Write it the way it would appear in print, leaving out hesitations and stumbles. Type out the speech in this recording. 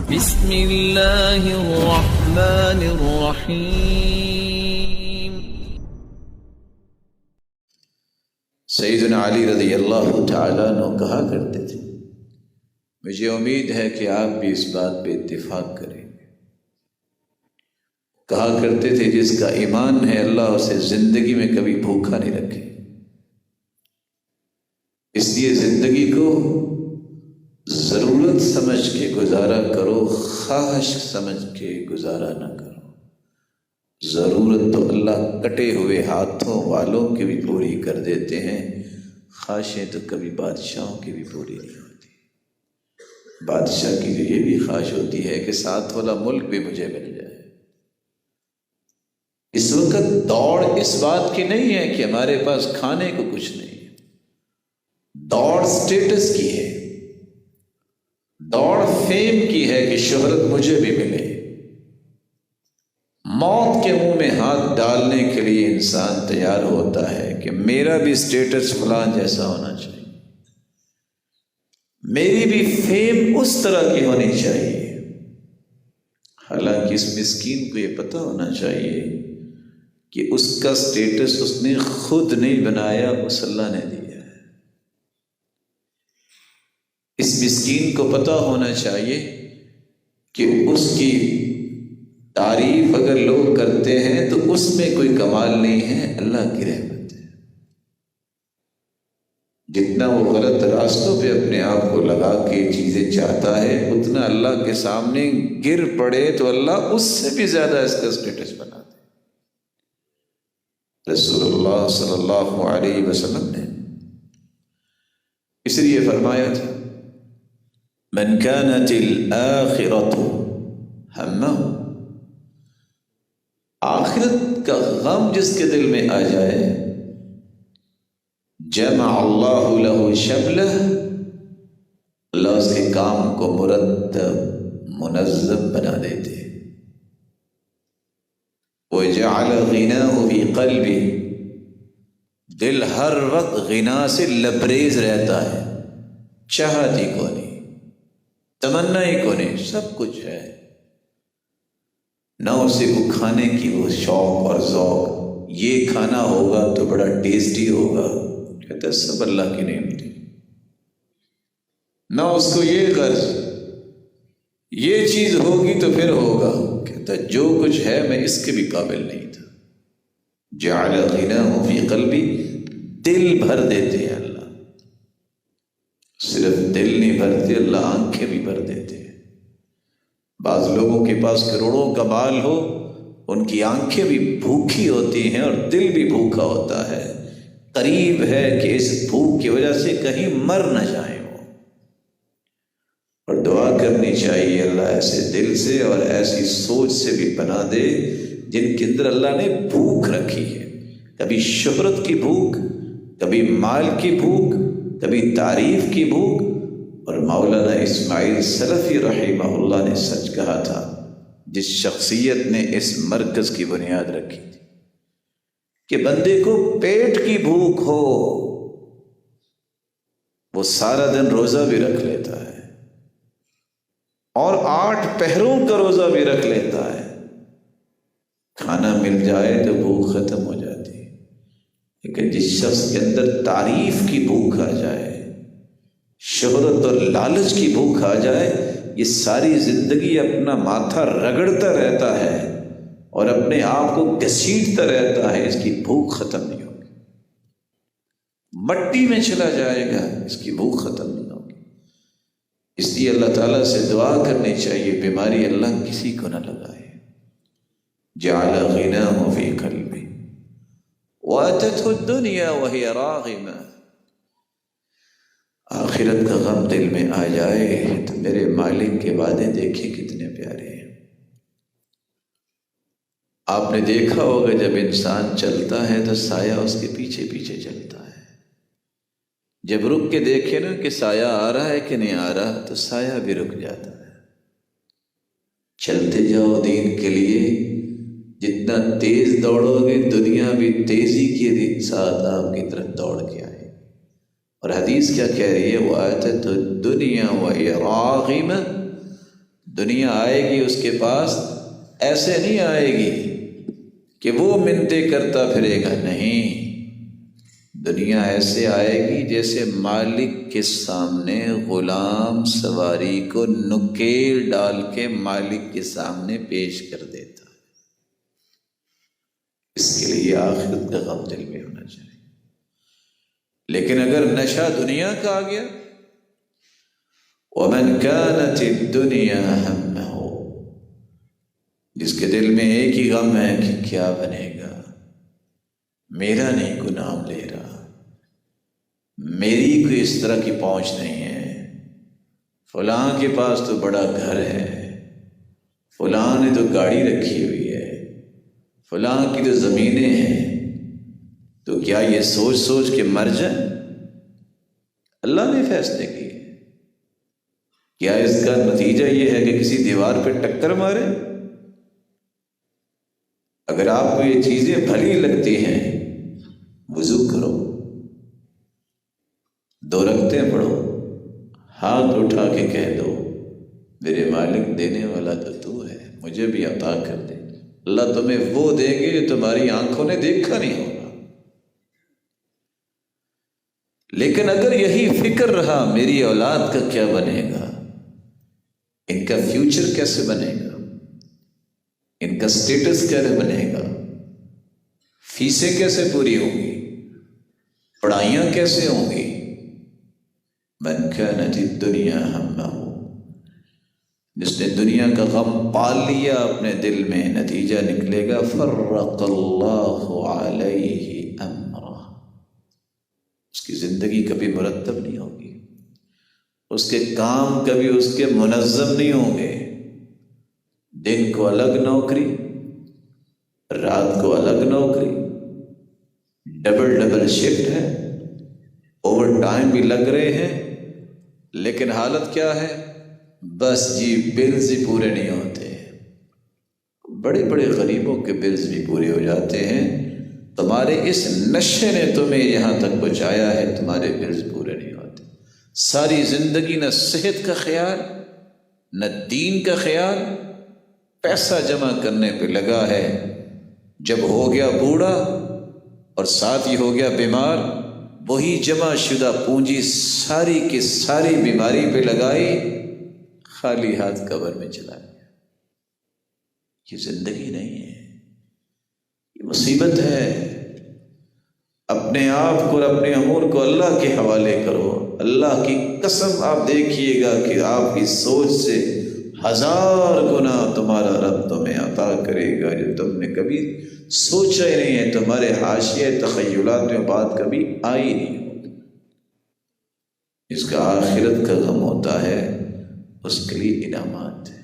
بسم اللہ الرحمن الرحیم۔ سیدنا علی رضی اللہ تعالیٰ عنہ کہا کرتے تھے، مجھے امید ہے کہ آپ بھی اس بات پہ اتفاق کریں گے۔ کہا کرتے تھے جس کا ایمان ہے اللہ اسے زندگی میں کبھی بھوکا نہیں رکھے، اس لیے زندگی کو ضرورت سمجھ کے گزارا کرو، خواہش سمجھ کے گزارا نہ کرو۔ ضرورت تو اللہ کٹے ہوئے ہاتھوں والوں کی بھی پوری کر دیتے ہیں، خواہشیں تو کبھی بادشاہوں کی بھی پوری نہیں ہوتی۔ بادشاہ کی تو یہ بھی خواہش ہوتی ہے کہ ساتھ والا ملک بھی مجھے مل جائے۔ اس وقت دوڑ اس بات کی نہیں ہے کہ ہمارے پاس کھانے کو کچھ نہیں ہے، دوڑ سٹیٹس کی ہے، دوڑ فیم کی ہے کہ شہرت مجھے بھی ملے۔ موت کے منہ میں ہاتھ ڈالنے کے لیے انسان تیار ہوتا ہے کہ میرا بھی سٹیٹس فلاں جیسا ہونا چاہیے، میری بھی فیم اس طرح کی ہونی چاہیے۔ حالانکہ اس مسکین کو یہ پتہ ہونا چاہیے کہ اس کا سٹیٹس اس نے خود نہیں بنایا، اس اللہ نے دیا ہے۔ اس مسکین کو پتہ ہونا چاہیے کہ اس کی تعریف اگر لوگ کرتے ہیں تو اس میں کوئی کمال نہیں ہے، اللہ کی رحمت ہے۔ جتنا وہ غلط راستوں پہ اپنے آپ کو لگا کے چیزیں چاہتا ہے، اتنا اللہ کے سامنے گر پڑے تو اللہ اس سے بھی زیادہ اس کا سٹیٹس بنا دے۔ رسول اللہ صلی اللہ علیہ وسلم نے اس لیے فرمایا تھا، من كانت الآخرة ہمہ، آخرت کا غم جس کے دل میں آ جائے، جمع اللہ له شملہ، اللہ اس کے کام کو مرتب منظم بنا دیتے۔ وجعل غناہ فی قلبہ، دل ہر وقت غنا سے لبریز رہتا ہے، چاہت ہی کو نہیں، تمنا ہی کو نہیں، سب کچھ ہے، نہ اسے کو کھانے کی وہ شوق اور ذوق، یہ کھانا ہوگا تو بڑا ٹیسٹی ہوگا، کہتا ہے سب اللہ کی نعمت ہے۔ نہ اس کو یہ غرض یہ چیز ہوگی تو پھر ہوگا، کہتا ہے جو کچھ ہے میں اس کے بھی قابل نہیں تھا۔ جعل غناہ فی قلبی، دل بھر دیتے ہیں اللہ، صرف دل نہیں بھرتے، اللہ آنکھیں بھی بھر دیتے ہیں۔ بعض لوگوں کے پاس کروڑوں کا مال ہو، ان کی آنکھیں بھی بھوکی ہوتی ہیں اور دل بھی بھوکا ہوتا ہے، قریب ہے کہ اس بھوک کی وجہ سے کہیں مر نہ جائیں وہ۔ اور دعا کرنی چاہیے اللہ ایسے دل سے اور ایسی سوچ سے بھی بنا دے جن کے اندر اللہ نے بھوک رکھی ہے، کبھی شہرت کی بھوک، کبھی مال کی بھوک، کبھی تعریف کی بھوک۔ اور مولانا اسماعیل سلفی رحمہ اللہ نے سچ کہا تھا، جس شخصیت نے اس مرکز کی بنیاد رکھی تھی کہ بندے کو پیٹ کی بھوک ہو، وہ سارا دن روزہ بھی رکھ لیتا ہے اور 8 پہروں کا روزہ بھی رکھ لیتا ہے، کھانا مل جائے تو بھوک ختم ہو جاتی ہے۔ لیکن جس شخص کے اندر تعریف کی بھوک آ جائے، شہرت اور لالچ کی بھوک آ جائے، یہ ساری زندگی اپنا ماتھا رگڑتا رہتا ہے اور اپنے آپ کو گھسیٹتا رہتا ہے، اس کی بھوک ختم نہیں ہوگی، مٹی میں چلا جائے گا، اس کی بھوک ختم نہیں ہوگی۔ اس لیے اللہ تعالیٰ سے دعا کرنی چاہیے بیماری اللہ کسی کو نہ لگائے۔ جعل غناہ فی قلبہ واتته الدنیا وہی راغمہ، آخرت کا غم دل میں آ جائے تو میرے مالک کے وعدے دیکھیں کتنے پیارے ہیں۔ آپ نے دیکھا ہوگا جب انسان چلتا ہے تو سایہ اس کے پیچھے پیچھے چلتا ہے، جب رک کے دیکھے نا کہ سایہ آ رہا ہے کہ نہیں آ رہا تو سایہ بھی رک جاتا ہے۔ چلتے جاؤ دین کے لیے، جتنا تیز دوڑو گے دنیا بھی تیزی کے ساتھ آپ کی طرف دوڑ کے آئے۔ اور حدیث کیا کہہ رہی ہے؟ وَآتَتْ الدُّنْيَا وَهِيَ رَاغِمَةٌ، دنیا آئے گی اس کے پاس ایسے نہیں آئے گی کہ وہ منتیں کرتا پھرے گا، نہیں، دنیا ایسے آئے گی جیسے مالک کے سامنے غلام سواری کو نکیل ڈال کے مالک کے سامنے پیش کر دیتا ہے۔ اس کے لیے آخرت کا غم دل میں ہونا چاہیے۔ لیکن اگر نشہ دنیا کا آ گیا، وَمَنْ كَانَتِ الدُّنْيَا هَمَّهُ، جس کے دل میں ایک ہی غم ہے کہ کیا بنے گا، میرا نہیں کوئی نام لے رہا، میری کوئی اس طرح کی پہنچ نہیں ہے، فلاں کے پاس تو بڑا گھر ہے، فلاں نے تو گاڑی رکھی ہوئی ہے، فلاں کی تو زمینیں ہیں، تو کیا یہ سوچ سوچ کے مر جائیں؟ اللہ نے فیصلے کیے، کیا اس کا نتیجہ یہ ہے کہ کسی دیوار پہ ٹکر مارے؟ اگر آپ کو یہ چیزیں بھلی لگتی ہیں، وضو کرو، 2 رکعتیں پڑھو، ہاتھ اٹھا کے کہہ دو میرے مالک دینے والا تو ہے، مجھے بھی عطا کر دے۔ اللہ تمہیں وہ دے گے جو تمہاری آنکھوں نے دیکھا نہیں ہوگا۔ لیکن اگر یہی فکر رہا میری اولاد کا کیا بنے گا، ان کا فیوچر کیسے بنے گا، ان کا سٹیٹس کیسے بنے گا، فیسیں کیسے پوری ہوں گی، پڑھائیاں کیسے ہوں گی، من كانت الدنيا همه، جس نے دنیا کا غم پال لیا اپنے دل میں، نتیجہ نکلے گا فرق اللہ علیہ امرہ، اس کی زندگی کبھی مرتب نہیں ہوگی، اس کے کام کبھی اس کے منظم نہیں ہوں گے، دن کو الگ نوکری، رات کو الگ نوکری، ڈبل شفٹ ہے، اوور ٹائم بھی لگ رہے ہیں، لیکن حالت کیا ہے؟ بس جی بلز ہی پورے نہیں ہوتے، بڑے بڑے غریبوں کے بلز بھی پورے ہو جاتے ہیں، تمہارے اس نشے نے تمہیں یہاں تک پہنچایا ہے، تمہارے بلز پورے نہیں ہوتے، ساری زندگی نہ صحت کا خیال، نہ دین کا خیال، پیسہ جمع کرنے پہ لگا ہے، جب ہو گیا بوڑھا اور ساتھ ہی ہو گیا بیمار، وہی جمع شدہ پونجی ساری کی ساری بیماری پہ لگائی، خالی ہاتھ قبر میں چلا گیا۔ یہ زندگی نہیں ہے، یہ مصیبت ہے۔ اپنے آپ کو اور اپنے امور کو اللہ کے حوالے کرو۔ اللہ کی قسم آپ دیکھیے گا کہ آپ کی سوچ سے 1000 گنا تمہارا رب تمہیں عطا کرے گا جو تم نے کبھی سوچا ہی نہیں ہے، تمہارے حاشیے تخیلات میں بات کبھی آئی نہیں ہوگی۔ اس کا آخرت کا غم ہوتا ہے، اس کے لیے انعامات ہیں۔